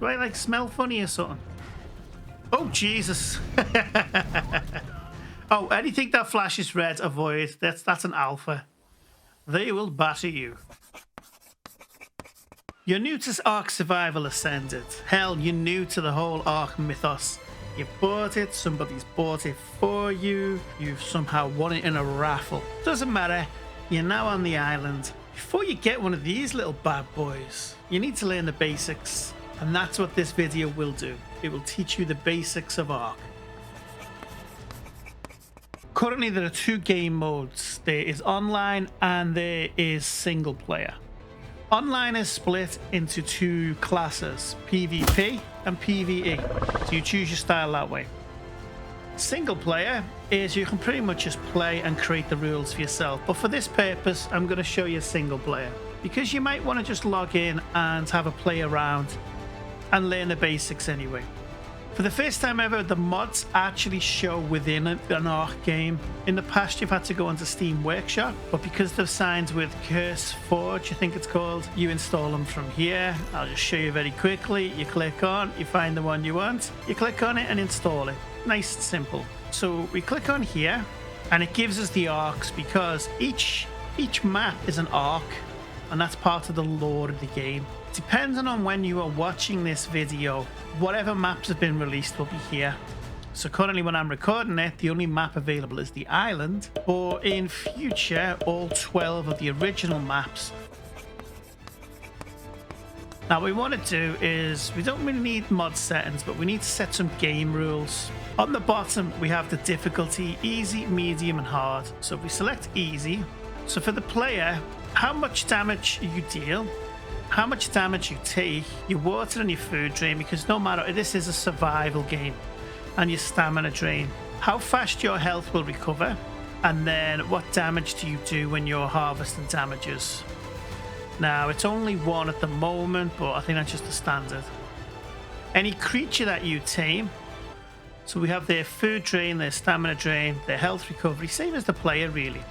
Do I like smell funny or something? Oh, Jesus. Oh, anything that flashes red, avoid. That's an alpha. They will batter you. You're new to Ark Survival Ascended. Hell, you're new to the whole Ark mythos. You bought it, somebody's bought it for you, you've somehow won it in a raffle. Doesn't matter, you're now on the island. Before you get one of these little bad boys, you need to learn the basics. And that's what this video will do. It will teach you the basics of Ark. Currently there are two game modes. There is online and there is single player. Online is split into two classes, PvP and PvE. So you choose your style that way. Single player is you can pretty much just play and create the rules for yourself. But for this purpose, I'm going to show you single player. Because you might want to just log in and have a play around and learn the basics anyway. For the first time ever, the mods actually show within an Ark game. In the past, you've had to go onto Steam Workshop, but because they've signed with Curse Forge, I think it's called, you install them from here. I'll just show you very quickly. You click on, you find the one you want, you click on it and install it. Nice and simple. So we click on here, and it gives us the arcs because each map is an arc, and that's part of the lore of the game. Depending on when you are watching this video, whatever maps have been released will be here. So currently when I'm recording it, the only map available is the island, or in future, all 12 of the original maps. Now what we want to do is, we don't really need mod settings, but we need to set some game rules. On the bottom, we have the difficulty, easy, medium, and hard. So if we select easy, so for the player, how much damage you deal, how much damage you take, your water and your food drain, because no matter, this is a survival game, and your stamina drain, how fast your health will recover, and then what damage do you do when you're harvesting damages. Now it's only one at the moment, but I think that's just the standard. Any creature that you tame, so we have their food drain, their stamina drain, their health recovery, same as the player really.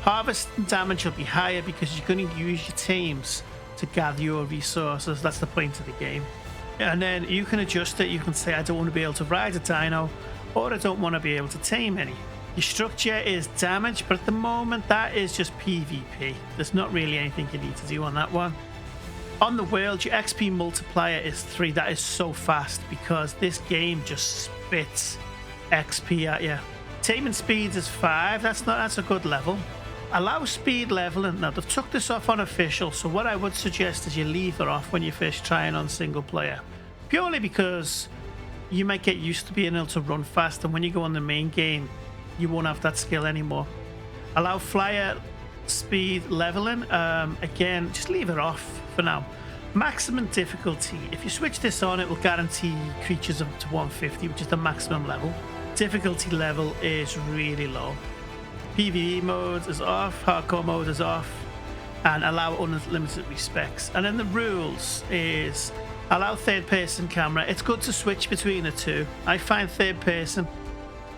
Harvesting damage will be higher because you're going to use your tames to gather your resources. That's the point of the game. And then you can adjust it. You can say, I don't want to be able to ride a dino, or I don't want to be able to tame any. Your structure is damage, but at the moment that is just PvP. There's not really anything you need to do on that one. On the world, your XP multiplier is 3. That is so fast because this game just spits XP at you. Taming speed is 5. That's a good level. Allow speed leveling. Now they've took this off on official, so what I would suggest is you leave it off when you're first trying on single player, purely because you might get used to being able to run fast, and when you go on the main game you won't have that skill anymore. Allow flyer speed leveling, again just leave it off for now. Maximum difficulty, if you switch this on, it will guarantee creatures up to 150, which is the maximum level. Difficulty level is really low. PvE mode is off, hardcore mode is off, and allow unlimited respecs. And then the rules is allow third person camera. It's good to switch between the two. I find third person,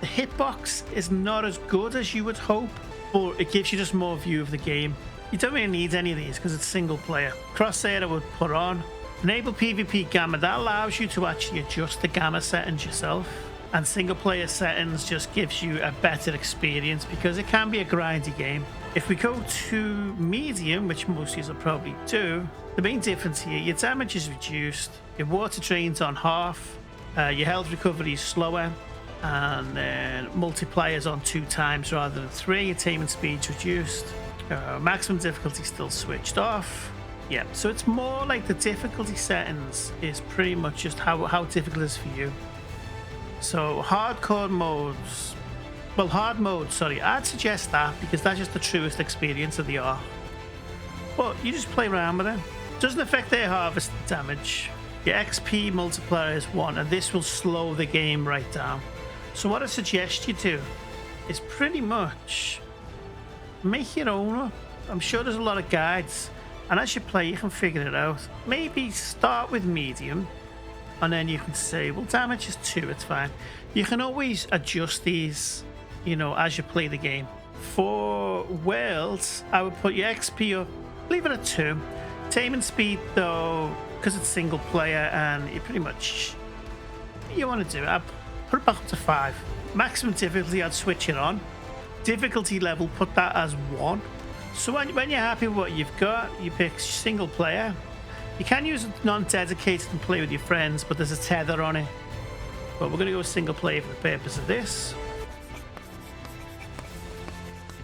the hitbox is not as good as you would hope, but it gives you just more view of the game. You don't really need any of these because it's single player. Crosshair I would put on. Enable PvP gamma, that allows you to actually adjust the gamma settings yourself. And single player settings just gives you a better experience because it can be a grindy game. If we go to medium, which most of you will probably do, the main difference here, your damage is reduced, your water drain's on half, your health recovery is slower, and then multipliers on 2 times rather than 3, your taming speed's reduced, maximum difficulty still switched off. Yeah, so it's more like the difficulty settings is pretty much just how difficult it is for you. So hardcore modes, well hard mode, sorry, I'd suggest that because that's just the truest experience of the Ark. But you just play around with it. Doesn't affect their harvest damage. Your XP multiplier is 1 and this will slow the game right down. So what I suggest you do is pretty much make your own up. I'm sure there's a lot of guides and as you play you can figure it out. Maybe start with medium. And then you can say, well, damage is 2, it's fine. You can always adjust these, you know, as you play the game. For worlds, I would put your XP up, leave it at 2. Taming speed, though, because it's single player and you pretty much you want to do it. I'd put it back up to 5. Maximum difficulty, I'd switch it on. Difficulty level, put that as 1. So when you're happy with what you've got, you pick single player. You can use it non-dedicated and play with your friends, but there's a tether on it. But we're going to go single player for the purpose of this.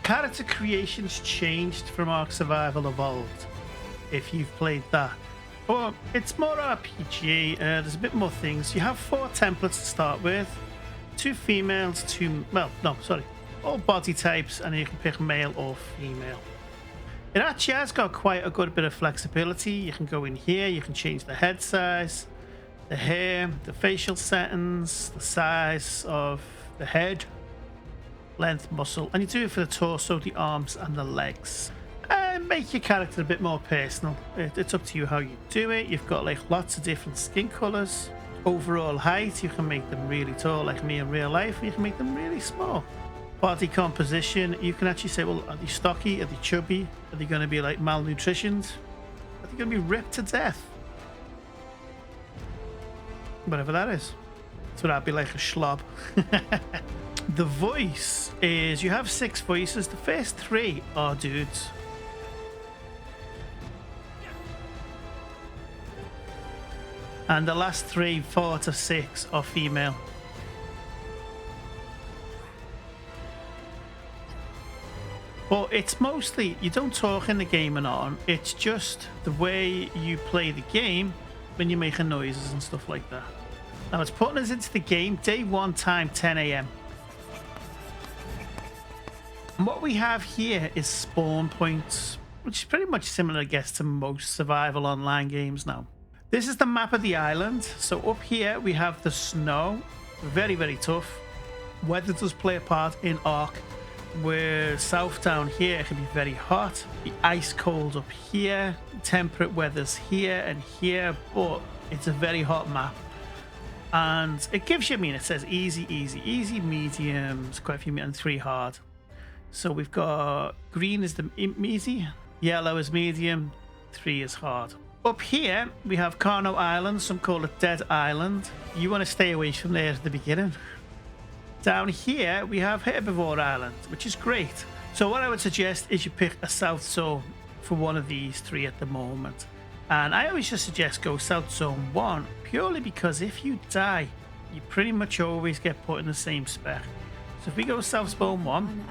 Character creation's changed from Ark Survival Evolved, if you've played that. Or it's more RPG, there's a bit more things. You have 4 templates to start with. 2 females, 2... well, no, sorry. All body types, and you can pick male or female. It actually has got quite a good bit of flexibility. You can go in here, you can change the head size, the hair, the facial settings, the size of the head, length, muscle, and you do it for the torso, the arms, and the legs. And make your character a bit more personal. It's up to you how you do it. You've got like lots of different skin colors. Overall height, you can make them really tall, like me in real life, and you can make them really small. Body composition, you can actually say, well, are they stocky? Are they chubby? Are they going to be like malnutritioned? Are they going to be ripped to death? Whatever that is. So that'd be like a schlob. The voice is, you have 6 voices. The first 3 are dudes. And the last 3, 4 to 6 are female. But it's mostly, you don't talk in the game and on. It's just the way you play the game when you're making noises and stuff like that. Now it's putting us into the game, day 1 time, 10 AM. And what we have here is spawn points, which is pretty much similar, I guess, to most survival online games now. This is the map of the island. So up here we have the snow. Very, very tough. Weather does play a part in Ark. Where south down here can be very hot. The ice cold up here. Temperate weather's here and here. But it's a very hot map. And it gives you, I mean, it says easy, easy, easy, medium. It's quite a few, and 3 hard. So we've got green is the easy. Yellow is medium. 3 is hard. Up here, we have Carno Island. Some call it Dead Island. You want to stay away from there at the beginning. Down here, we have Herbivore Island, which is great. So what I would suggest is you pick a South Zone for one of these 3 at the moment. And I always just suggest go South Zone 1, purely because if you die, you pretty much always get put in the same spec. So if we go South Zone 1,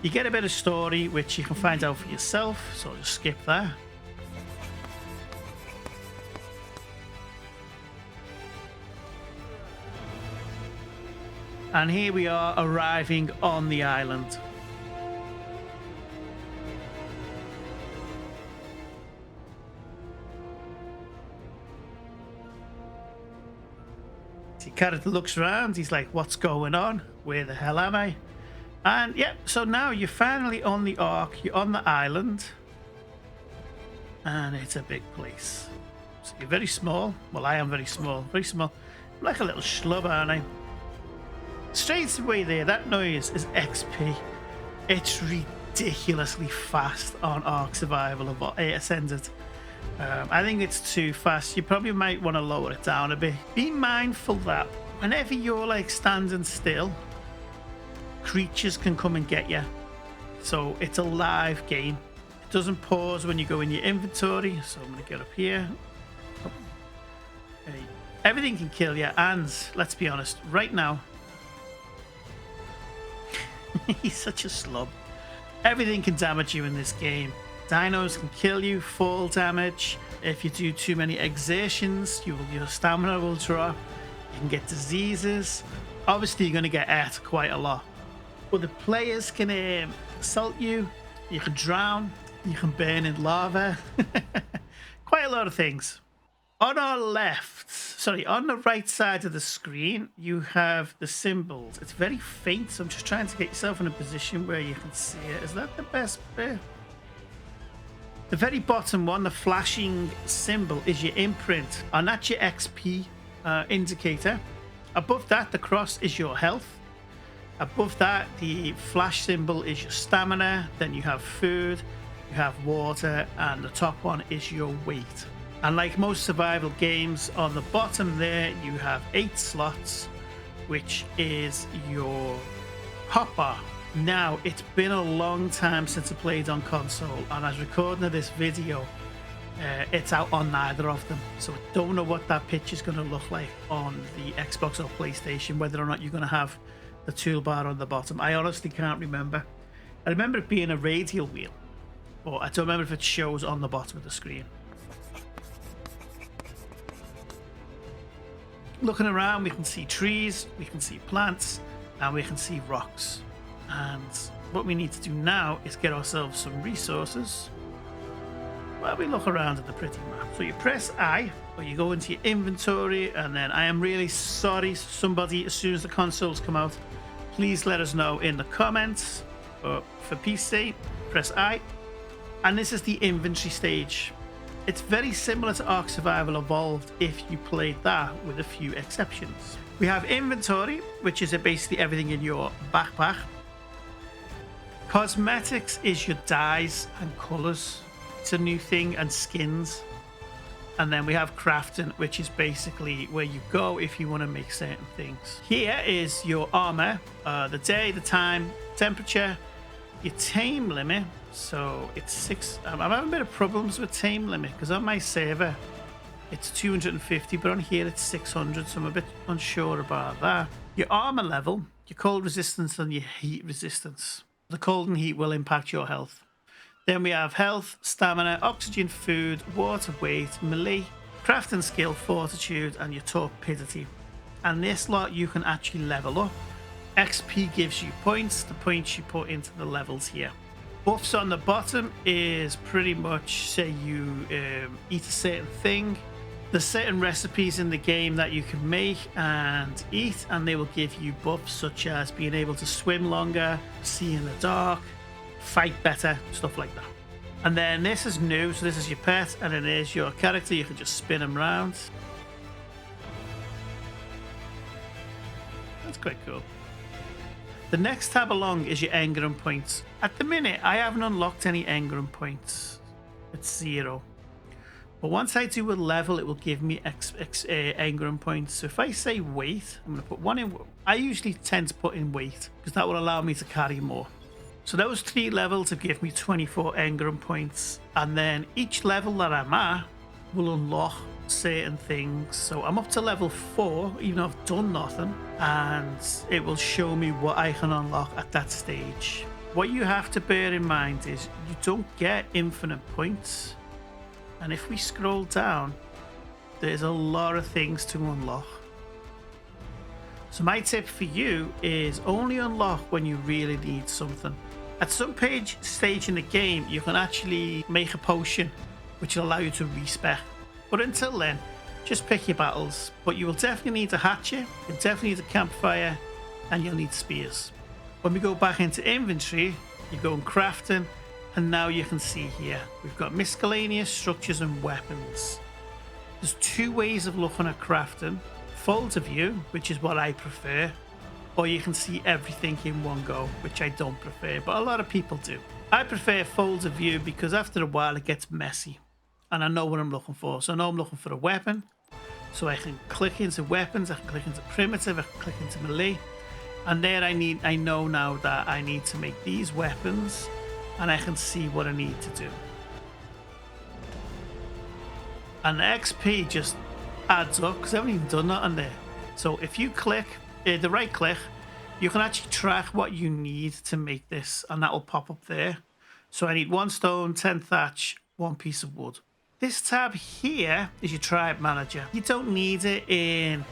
you get a bit of story, which you can find out for yourself. So just skip that. And here we are arriving on the island. The character looks around, he's like, what's going on? Where the hell am I? And yeah, so now you're finally on the Ark, you're on the island. And it's a big place. So you're very small. Well, I am very small, very small. I'm like a little schlub, aren't I? Straight away there, that noise is XP. It's ridiculously fast on Ark Survival Ascended. I think it's too fast. You probably might want to lower it down a bit. Be mindful that whenever you're like standing still, creatures can come and get you. So it's a live game. It doesn't pause when you go in your inventory. So I'm going to get up here. Okay. Everything can kill you. And let's be honest, right now, he's such a slub. Everything can damage you in this game. Dinos can kill you, fall damage. If you do too many exertions, your stamina will drop. You can get diseases. Obviously, you're going to get hurt quite a lot. But the players can assault you. You can drown. You can burn in lava. Quite a lot of things. On our left, sorry, on the right side of the screen, you have the symbols. It's very faint, so I'm just trying to get yourself in a position where you can see it. Is that the best bit? The very bottom one, the flashing symbol, is your imprint, and that's your XP indicator. Above that, the cross is your health. Above that, the flash symbol is your stamina. Then you have food, you have water, and the top one is your weight. And like most survival games, on the bottom there you have 8 slots, which is your hotbar. Now, it's been a long time since I played on console, and as recording of this video, it's out on neither of them. So I don't know what that pitch is going to look like on the Xbox or PlayStation, whether or not you're going to have the toolbar on the bottom. I honestly can't remember. I remember it being a radial wheel, but I don't remember if it shows on the bottom of the screen. Looking around, we can see trees, we can see plants, and we can see rocks. And what we need to do now is get ourselves some resources while we look around at the pretty map. So you press I, or you go into your inventory, and then I am really sorry, somebody, as soon as the consoles come out, please let us know in the comments. But for PC, press I, and this is the inventory stage. It's very similar to Ark Survival Evolved if you played that, with a few exceptions. We have inventory, which is basically everything in your backpack. Cosmetics is your dyes and colours. It's a new thing, and skins. And then we have crafting, which is basically where you go if you want to make certain things. Here is your armor, the day, the time, temperature, your tame limit. So it's 6. I'm having a bit of problems with tame limit because on my server it's 250, but on here it's 600, so I'm a bit unsure about that. Your armor level, your cold resistance, and your heat resistance. The cold and heat will impact your health. Then we have health, stamina, oxygen, food, water weight, melee, crafting skill, fortitude, and your torpidity. And this lot you can actually level up. XP gives you points, the points you put into the levels here. Buffs on the bottom is pretty much, say you eat a certain thing. There's certain recipes in the game that you can make and eat, and they will give you buffs such as being able to swim longer, see in the dark, fight better, stuff like that. And then this is new, so this is your pet, and it is your character. You can just spin them around. That's quite cool. The next tab along is your engram points. At the minute, I haven't unlocked any engram points. It's 0. But once I do a level, it will give me engram points. So if I say weight, I'm going to put 1 in. I usually tend to put in weight because that will allow me to carry more. So those 3 levels have given me 24 engram points. And then each level that I'm at will unlock certain things. So I'm up to level 4, even though I've done nothing. And it will show me what I can unlock at that stage. What you have to bear in mind is you don't get infinite points. And if we scroll down, there's a lot of things to unlock. So my tip for you is only unlock when you really need something. At some stage in the game, you can actually make a potion, which will allow you to respec. But until then, just pick your battles. But you will definitely need a hatchet, you'll definitely need a campfire, and you'll need spears. When we go back into inventory, you go in crafting, and now you can see here, we've got miscellaneous structures and weapons. There's 2 ways of looking at crafting. Folder view, which is what I prefer, or you can see everything in one go, which I don't prefer, but a lot of people do. I prefer folder view because after a while it gets messy, and I know what I'm looking for. So I know I'm looking for a weapon, so I can click into weapons, I can click into primitive, I can click into melee, and there I know now that I need to make these weapons, and I can see what I need to do. And the XP just adds up because I haven't even done that on there. So if you click the right click, you can actually track what you need to make this, and that will pop up there. So I need 1 stone, 10 thatch, 1 piece of wood. This tab here is your tribe manager. You don't need it in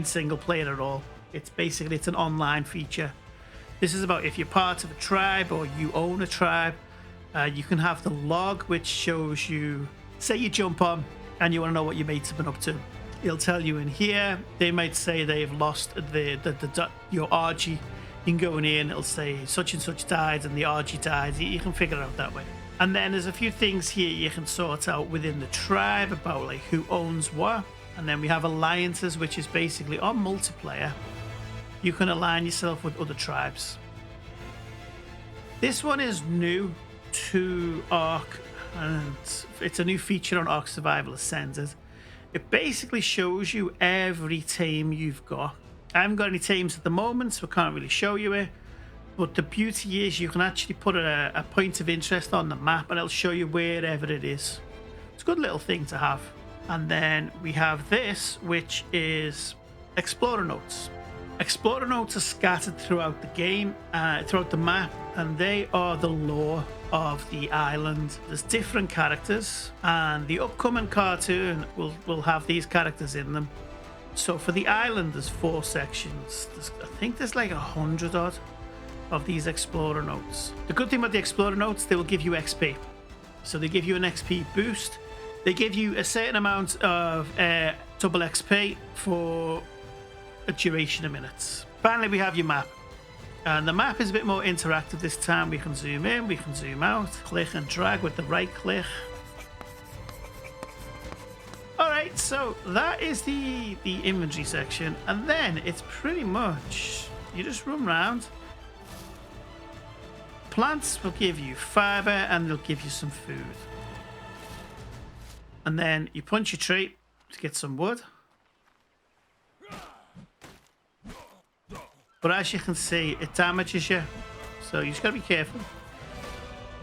single player at all. It's an online feature. This is about if you're part of a tribe or you own a tribe. You can have the log, which shows you, say you jump on and you want to know what your mates have been up to. It'll tell you in here. They might say they've lost your RG. You can go in here and it'll say such and such died and the RG died. You can figure it out that way. And then there's a few things here you can sort out within the tribe about like who owns what. And then we have alliances, which is basically on multiplayer. You can align yourself with other tribes. This one is new to Ark and it's a new feature on Ark Survival Ascended. It basically shows you every tame you've got. I haven't got any tames at the moment, so I can't really show you it. But the beauty is you can actually put a point of interest on the map and it'll show you wherever it is. It's a good little thing to have. And then we have this, which is Explorer Notes. Explorer Notes are scattered throughout the game, throughout the map, and they are the lore of the island. There's different characters, and the upcoming cartoon will have these characters in them. So for the island, there's 4 sections. I think there's like 100 odd of these Explorer Notes. The good thing about the Explorer Notes, they will give you XP. So they give you an XP boost. They give you a certain amount of double XP for a duration of minutes. Finally, we have your map. And the map is a bit more interactive this time. We can zoom in, we can zoom out, click and drag with the right click. Alright, so that is the inventory section. And then it's pretty much, you just run around. Plants will give you fiber and they'll give you some food. And then you punch your tree to get some wood. But as you can see, it damages you. So you just gotta be careful.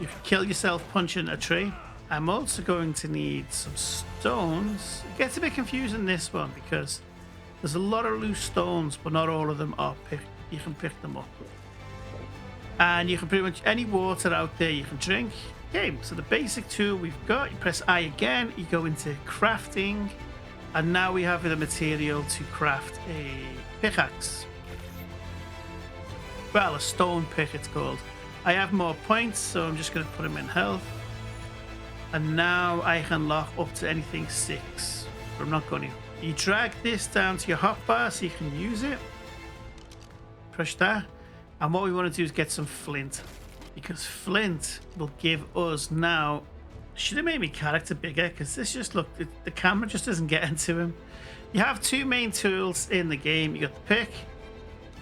You can kill yourself punching a tree. I'm also going to need some stones. It gets a bit confusing this one because there's a lot of loose stones, but not all of them are picked. You can pick them up. And you can pretty much, any water out there you can drink. Okay, so the basic tool we've got, you press I again, you go into crafting, and now we have the material to craft a pickaxe. Well, a stone pick it's called. I have more points, so I'm just going to put them in health. And now I can lock up to anything 6, but I'm not going to. You drag this down to your hotbar so you can use it. Push that. And what we want to do is get some flint. Because flint will give us now... Should have made my character bigger, because this just, look, the camera just doesn't get into him. You have 2 main tools in the game. You got the pick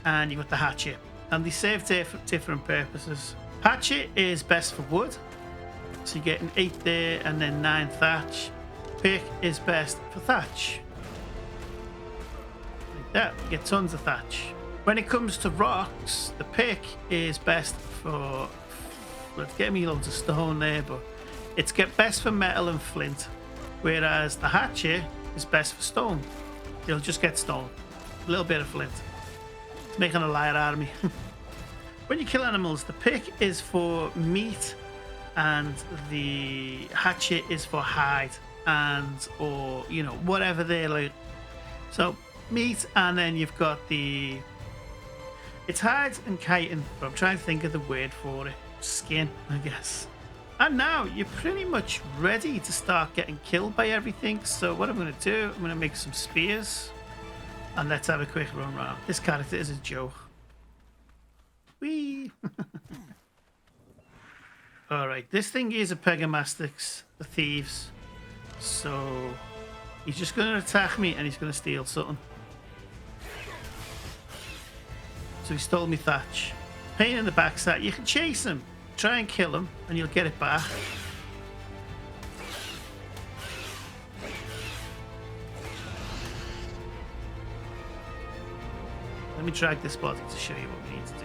and you got the hatchet. And they serve different purposes. Hatchet is best for wood. So you get an 8 there and then 9 thatch. Pick is best for thatch. Like that, you get tons of thatch. When it comes to rocks, the pick is best for... Let's get me loads of stone there, but it's best for metal and flint. Whereas the hatchet is best for stone. You'll just get stone. A little bit of flint. It's making a liar out of me. When you kill animals, the pick is for meat and the hatchet is for hide and or you know whatever they're like. So meat, and then you've got the... It's hide and chitin, but I'm trying to think of the word for it. Skin, I guess. And now you're pretty much ready to start getting killed by everything. So what I'm going to do, I'm going to make some spears. And let's have a quick run around. This character is a joke. Whee! Alright, this thing is a Pegamastics, the thieves. So he's just going to attack me and he's going to steal something. So he stole me thatch. Pain in the backside. You can chase him, try and kill him, and you'll get it back. Let me drag this body to show you what we need to do.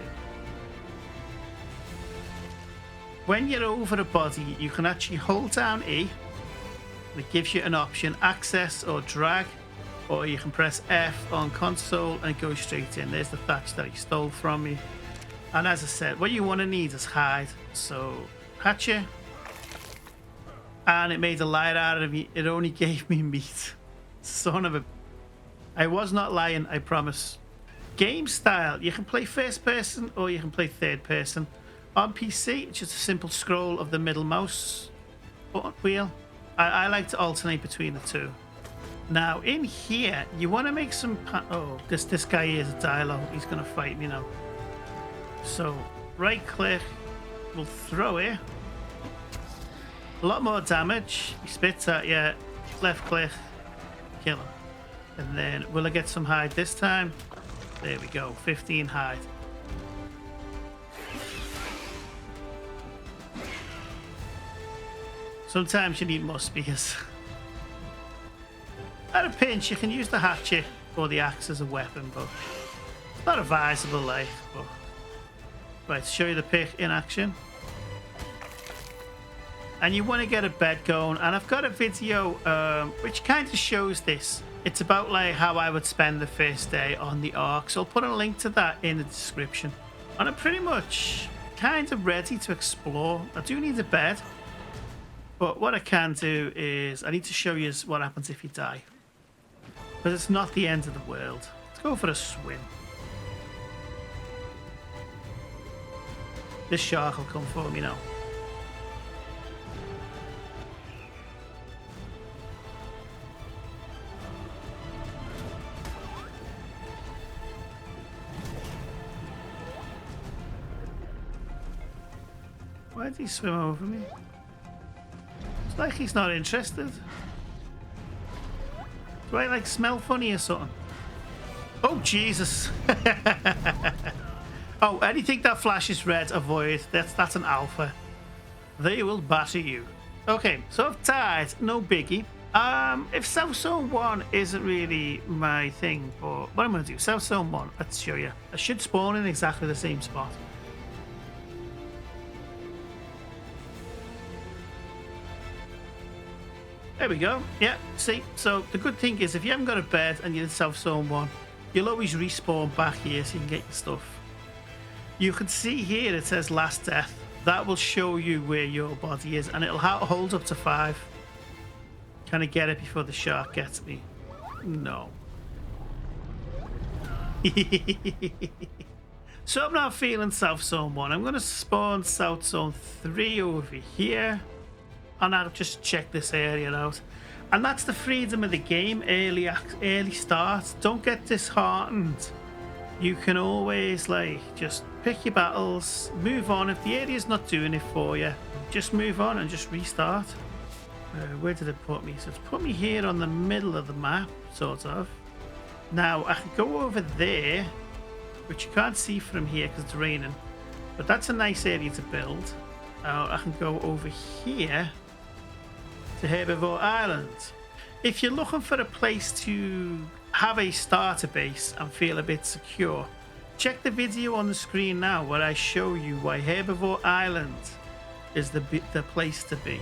When you're over a body, you can actually hold down E. It gives you an option, access or drag. Or you can press F on console and it goes straight in. There's the thatch that he stole from me. And as I said, what you want to need is hide. So, hatchet. And it made a liar out of me. It only gave me meat. Son of a... I was not lying, I promise. Game style. You can play first person or you can play third person. On PC, it's just a simple scroll of the middle mouse button wheel. I like to alternate between the two. Now, in here, you want to make some... Oh, this guy is a dialogue. He's going to fight me now. So, right click. We'll throw it. A lot more damage. He spits at you. Left click. Kill him. And then, will I get some hide this time? There we go. 15 hide. Sometimes you need more spears. At a pinch, you can use the hatchet or the axe as a weapon, but it's not advisable, like. But... Right, show you the pick in action. And you want to get a bed going, and I've got a video which kind of shows this. It's about like how I would spend the first day on the Ark, so I'll put a link to that in the description. And I'm pretty much kind of ready to explore. I do need a bed, but what I can do is I need to show you what happens if you die, because it's not the end of the world. Let's go for a swim. This shark will come for me now. Why did he swim over me? It's like he's not interested. Do I like smell funny or something? Oh, Jesus. Oh, anything that flashes red, avoid. That's an alpha. They will batter you. Okay, so I've died. No biggie. If South Zone 1 isn't really my thing, but what I'm going to do, South Zone 1, let's show you. I should spawn in exactly the same spot. There we go. Yeah, see, so the good thing is if you haven't got a bed and you're in South Zone 1, you'll always respawn back here so you can get your stuff. You can see here it says last death. That will show you where your body is, and it'll hold up to 5. Can I get it before the shark gets me? No. So I'm not feeling South Zone 1. I'm going to spawn South Zone 3 over here. And I'll just check this area out. And that's the freedom of the game. Early start. Don't get disheartened. You can always like just pick your battles, move on. If the area's not doing it for you, just move on and just restart. Where did it put me? So it's put me here on the middle of the map, sort of. Now I can go over there, which you can't see from here because it's raining, but that's a nice area to build. I can go over here to Herbivore Island. If you're looking for a place to have a starter base and feel a bit secure, check the video on the screen now where I show you why Herbivore Island is the place to be.